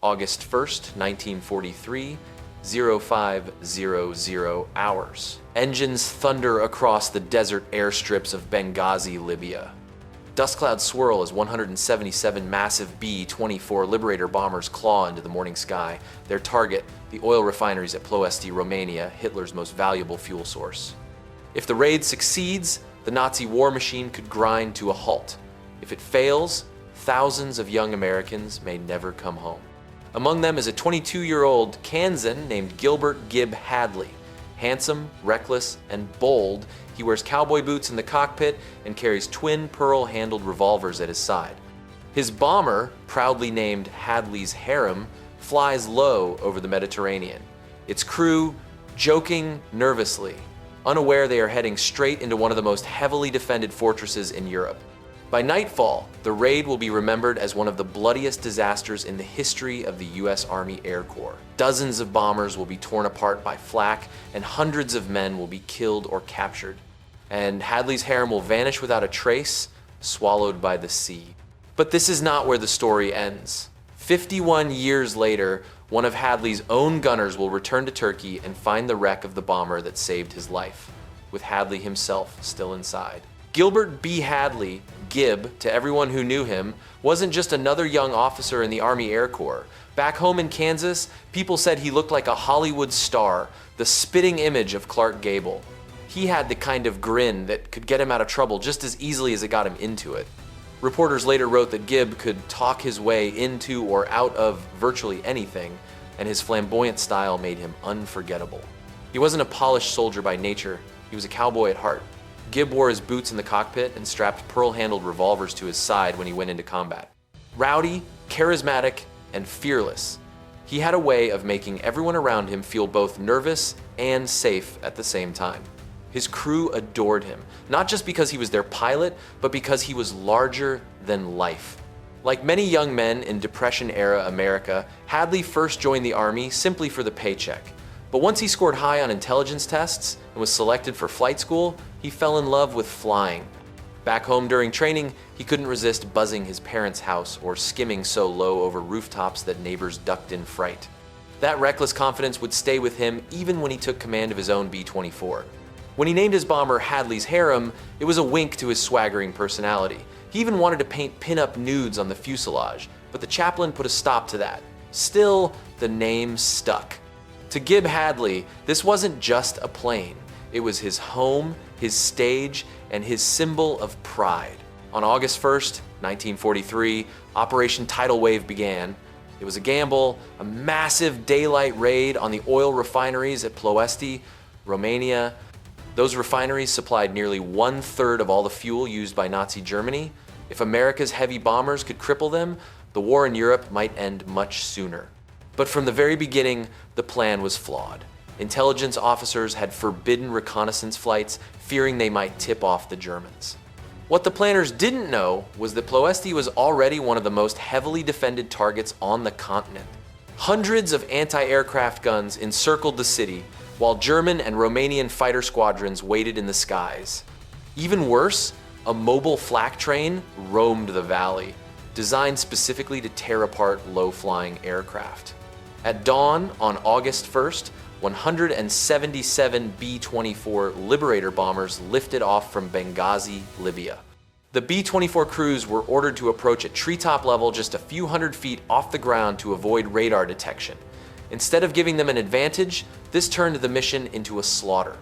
August 1st, 1943, 0500 hours. Engines thunder across the desert airstrips of Benghazi, Libya. Dust clouds swirl as 177 massive B-24 Liberator bombers claw into the morning sky. Their target, the oil refineries at Ploesti, Romania, Hitler's most valuable fuel source. If the raid succeeds, the Nazi war machine could grind to a halt. If it fails, thousands of young Americans may never come home. Among them is a 22-year-old Kansan named Gilbert Hadley. Handsome, reckless, and bold, he wears cowboy boots in the cockpit and carries twin pearl-handled revolvers at his side. His bomber, proudly named Hadley's Harem, flies low over the Mediterranean, its crew joking nervously, unaware they are heading straight into one of the most heavily defended fortresses in Europe. By nightfall, the raid will be remembered as one of the bloodiest disasters in the history of the U.S. Army Air Corps. Dozens of bombers will be torn apart by flak, and hundreds of men will be killed or captured. And Hadley's harem will vanish without a trace, swallowed by the sea. But this is not where the story ends. 51 years later, one of Hadley's own gunners will return to Turkey and find the wreck of the bomber that saved his life, with Hadley himself still inside. Gilbert B. Hadley, Gib, to everyone who knew him, wasn't just another young officer in the Army Air Corps. Back home in Kansas, people said he looked like a Hollywood star, the spitting image of Clark Gable. He had the kind of grin that could get him out of trouble just as easily as it got him into it. Reporters later wrote that Gib could talk his way into or out of virtually anything, and his flamboyant style made him unforgettable. He wasn't a polished soldier by nature, he was a cowboy at heart. Gib wore his boots in the cockpit and strapped pearl-handled revolvers to his side when he went into combat. Rowdy, charismatic, and fearless, he had a way of making everyone around him feel both nervous and safe at the same time. His crew adored him, not just because he was their pilot, but because he was larger than life. Like many young men in Depression-era America, Hadley first joined the Army simply for the paycheck. But once he scored high on intelligence tests and was selected for flight school, he fell in love with flying. Back home during training, he couldn't resist buzzing his parents' house or skimming so low over rooftops that neighbors ducked in fright. That reckless confidence would stay with him even when he took command of his own B-24. When he named his bomber Hadley's Harem, it was a wink to his swaggering personality. He even wanted to paint pin-up nudes on the fuselage, but the chaplain put a stop to that. Still, the name stuck. To Gib Hadley, this wasn't just a plane. It was his home, his stage, and his symbol of pride. On August 1st, 1943, Operation Tidal Wave began. It was a gamble, a massive daylight raid on the oil refineries at Ploesti, Romania. Those refineries supplied nearly 1/3 of all the fuel used by Nazi Germany. If America's heavy bombers could cripple them, the war in Europe might end much sooner. But from the very beginning, the plan was flawed. Intelligence officers had forbidden reconnaissance flights, fearing they might tip off the Germans. What the planners didn't know was that Ploesti was already one of the most heavily defended targets on the continent. Hundreds of anti-aircraft guns encircled the city, while German and Romanian fighter squadrons waited in the skies. Even worse, a mobile flak train roamed the valley, designed specifically to tear apart low-flying aircraft. At dawn on August 1st, 177 B-24 Liberator bombers lifted off from Benghazi, Libya. The B-24 crews were ordered to approach at treetop level just a few hundred feet off the ground to avoid radar detection. Instead of giving them an advantage, this turned the mission into a slaughter.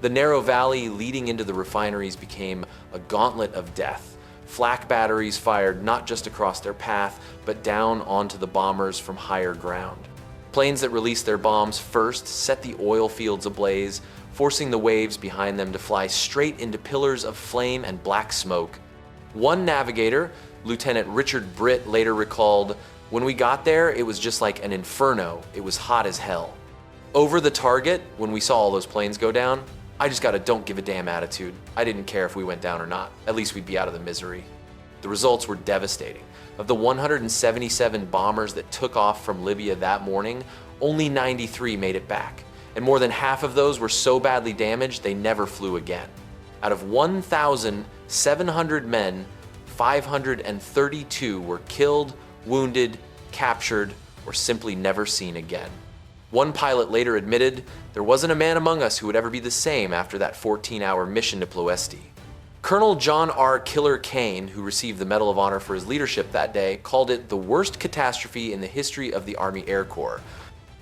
The narrow valley leading into the refineries became a gauntlet of death. Flak batteries fired not just across their path, but down onto the bombers from higher ground. Planes that released their bombs first set the oil fields ablaze, forcing the waves behind them to fly straight into pillars of flame and black smoke. One navigator, Lieutenant Richard Britt, later recalled, "When we got there, it was just like an inferno. It was hot as hell." Over the target, when we saw all those planes go down, I just got a don't give a damn attitude. I didn't care if we went down or not. At least we'd be out of the misery. The results were devastating. Of the 177 bombers that took off from Libya that morning, only 93 made it back, and more than half of those were so badly damaged they never flew again. Out of 1,700 men, 532 were killed, wounded, captured, or simply never seen again. One pilot later admitted, "There wasn't a man among us who would ever be the same after that 14-hour mission to Ploesti." Colonel John R. Killer Kane, who received the Medal of Honor for his leadership that day, called it the worst catastrophe in the history of the Army Air Corps.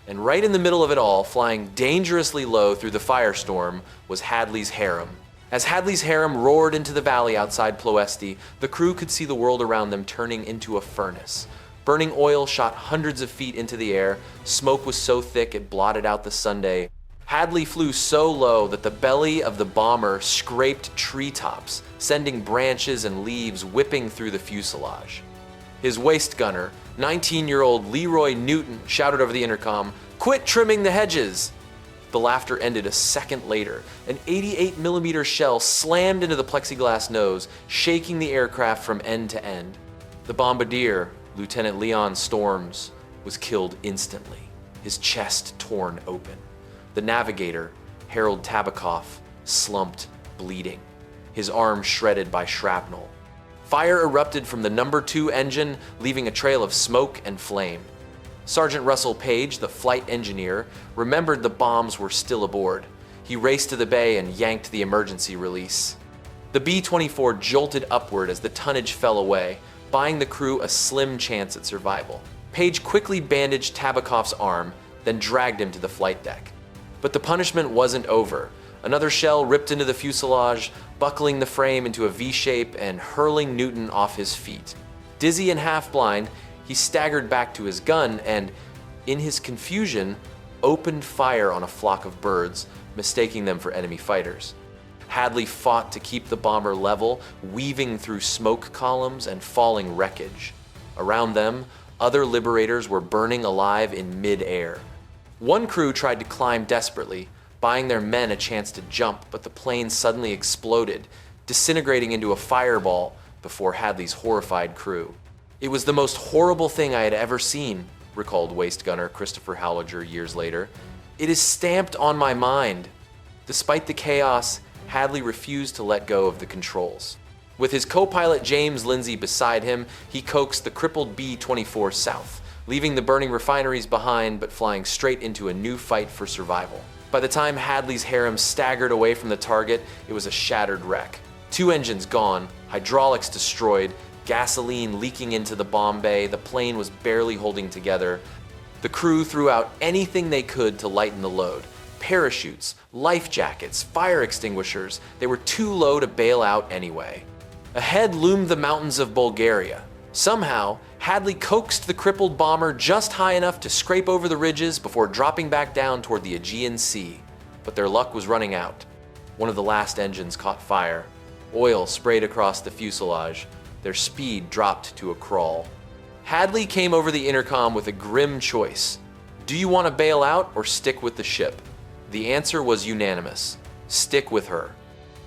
And right in the middle of it all, flying dangerously low through the firestorm, was Hadley's Harem. As Hadley's Harem roared into the valley outside Ploesti, the crew could see the world around them turning into a furnace. Burning oil shot hundreds of feet into the air, smoke was so thick it blotted out the Sunday. Hadley flew so low that the belly of the bomber scraped treetops, sending branches and leaves whipping through the fuselage. His waist gunner, 19-year-old Leroy Newton, shouted over the intercom, "Quit trimming the hedges!" The laughter ended a second later. An 88mm shell slammed into the plexiglass nose, shaking the aircraft from end to end. The bombardier, Lieutenant Leon Storms, was killed instantly, his chest torn open. The navigator, Harold Tabikoff, slumped, bleeding, his arm shredded by shrapnel. Fire erupted from the No. 2 engine, leaving a trail of smoke and flame. Sergeant Russell Page, the flight engineer, remembered the bombs were still aboard. He raced to the bay and yanked the emergency release. The B-24 jolted upward as the tonnage fell away, buying the crew a slim chance at survival. Page quickly bandaged Tabikoff's arm, then dragged him to the flight deck. But the punishment wasn't over. Another shell ripped into the fuselage, buckling the frame into a V-shape and hurling Newton off his feet. Dizzy and half-blind, he staggered back to his gun and, in his confusion, opened fire on a flock of birds, mistaking them for enemy fighters. Hadley fought to keep the bomber level, weaving through smoke columns and falling wreckage. Around them, other liberators were burning alive in mid-air. One crew tried to climb desperately, buying their men a chance to jump, but the plane suddenly exploded, disintegrating into a fireball before Hadley's horrified crew. "It was the most horrible thing I had ever seen," recalled waist gunner Christopher Howlager years later. "It is stamped on my mind." Despite the chaos, Hadley refused to let go of the controls. With his co-pilot James Lindsay beside him, he coaxed the crippled B-24 south, leaving the burning refineries behind but flying straight into a new fight for survival. By the time Hadley's Harem staggered away from the target, it was a shattered wreck. 2 engines gone, hydraulics destroyed, gasoline leaking into the bomb bay, the plane was barely holding together. The crew threw out anything they could to lighten the load. Parachutes, life jackets, fire extinguishers, they were too low to bail out anyway. Ahead loomed the mountains of Bulgaria. Somehow, Hadley coaxed the crippled bomber just high enough to scrape over the ridges before dropping back down toward the Aegean Sea. But their luck was running out. One of the last engines caught fire. Oil sprayed across the fuselage. Their speed dropped to a crawl. Hadley came over the intercom with a grim choice. Do you want to bail out or stick with the ship? The answer was unanimous. Stick with her.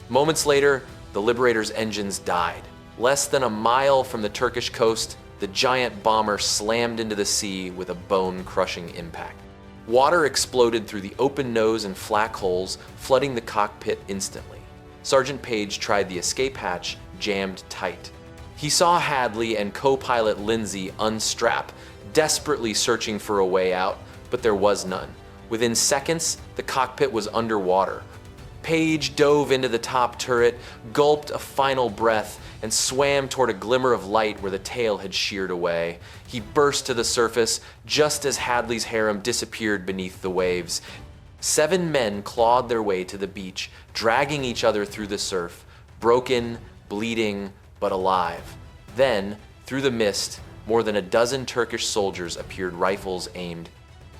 Moments later, the Liberator's engines died. Less than a mile from the Turkish coast, the giant bomber slammed into the sea with a bone-crushing impact. Water exploded through the open nose and flak holes, flooding the cockpit instantly. Sergeant Page tried the escape hatch, jammed tight. He saw Hadley and co-pilot Lindsay unstrap, desperately searching for a way out, but there was none. Within seconds, the cockpit was underwater. Page dove into the top turret, gulped a final breath, and swam toward a glimmer of light where the tail had sheared away. He burst to the surface just as Hadley's Harem disappeared beneath the waves. 7 men clawed their way to the beach, dragging each other through the surf, broken, bleeding, but alive. Then, through the mist, more than a dozen Turkish soldiers appeared, rifles aimed.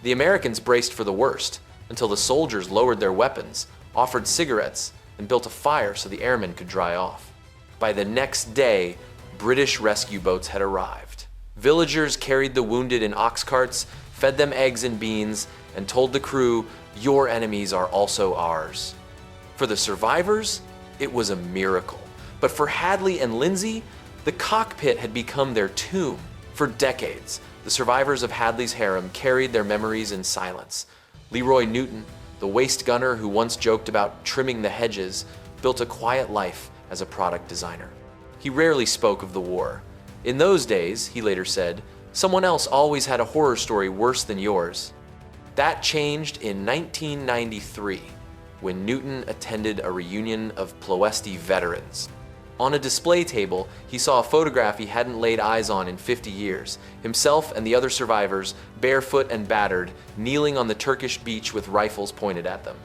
The Americans braced for the worst, until the soldiers lowered their weapons, offered cigarettes, and built a fire so the airmen could dry off. By the next day, British rescue boats had arrived. Villagers carried the wounded in ox carts, fed them eggs and beans, and told the crew, "Your enemies are also ours." For the survivors, it was a miracle. But for Hadley and Lindsay, the cockpit had become their tomb. For decades, the survivors of Hadley's Harem carried their memories in silence. Leroy Newton, the waist gunner who once joked about trimming the hedges, built a quiet life as a product designer. He rarely spoke of the war. In those days, he later said, Someone else always had a horror story worse than yours. That changed in 1993, when Newton attended a reunion of Ploesti veterans. On a display table, he saw a photograph he hadn't laid eyes on in 50 years, himself and the other survivors, barefoot and battered, kneeling on the Turkish beach with rifles pointed at them.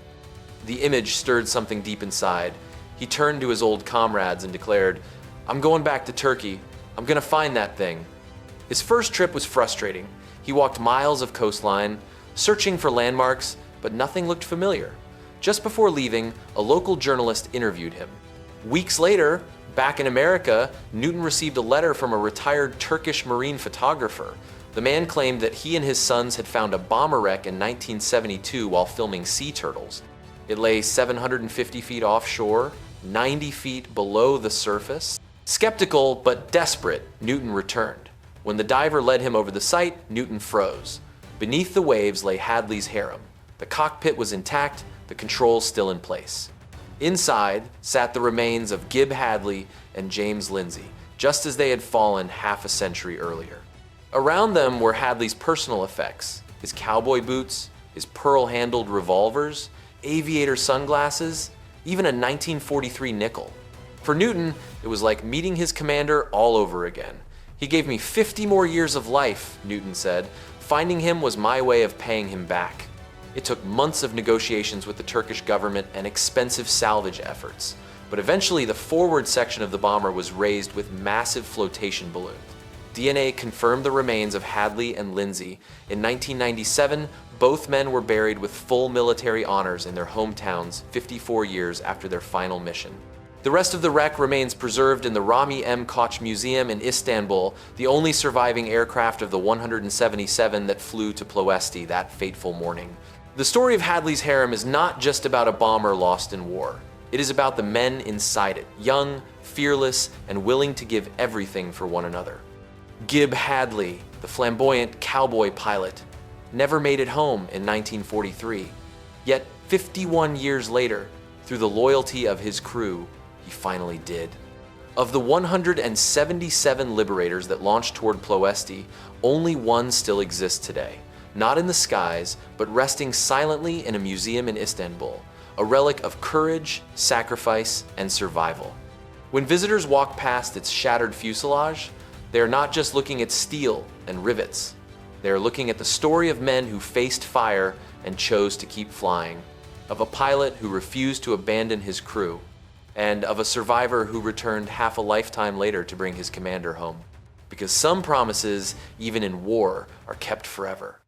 The image stirred something deep inside. He turned to his old comrades and declared, "I'm going back to Turkey. I'm gonna find that thing." His first trip was frustrating. He walked miles of coastline, searching for landmarks, but nothing looked familiar. Just before leaving, a local journalist interviewed him. Weeks later, back in America, Newton received a letter from a retired Turkish marine photographer. The man claimed that he and his sons had found a bomber wreck in 1972 while filming sea turtles. It lay 750 feet offshore, 90 feet below the surface. Skeptical but desperate, Newton returned. When the diver led him over the site, Newton froze. Beneath the waves lay Hadley's Harem. The cockpit was intact, the controls still in place. Inside sat the remains of Gib Hadley and James Lindsay, just as they had fallen half a century earlier. Around them were Hadley's personal effects, his cowboy boots, his pearl-handled revolvers, aviator sunglasses, even a 1943 nickel. For Newton, it was like meeting his commander all over again. "He gave me 50 more years of life," Newton said. "Finding him was my way of paying him back." It took months of negotiations with the Turkish government and expensive salvage efforts, but eventually the forward section of the bomber was raised with massive flotation balloons. DNA confirmed the remains of Hadley and Lindsay. In 1997, both men were buried with full military honors in their hometowns 54 years after their final mission. The rest of the wreck remains preserved in the Rami M. Koç Museum in Istanbul, the only surviving aircraft of the 177 that flew to Ploesti that fateful morning. The story of Hadley's Harem is not just about a bomber lost in war. It is about the men inside it, young, fearless, and willing to give everything for one another. Gib Hadley, the flamboyant cowboy pilot, never made it home in 1943. Yet 51 years later, through the loyalty of his crew, he finally did. Of the 177 Liberators that launched toward Ploesti, only one still exists today. Not in the skies, but resting silently in a museum in Istanbul, a relic of courage, sacrifice, and survival. When visitors walk past its shattered fuselage, they are not just looking at steel and rivets. They are looking at the story of men who faced fire and chose to keep flying, of a pilot who refused to abandon his crew, and of a survivor who returned half a lifetime later to bring his commander home. Because some promises, even in war, are kept forever.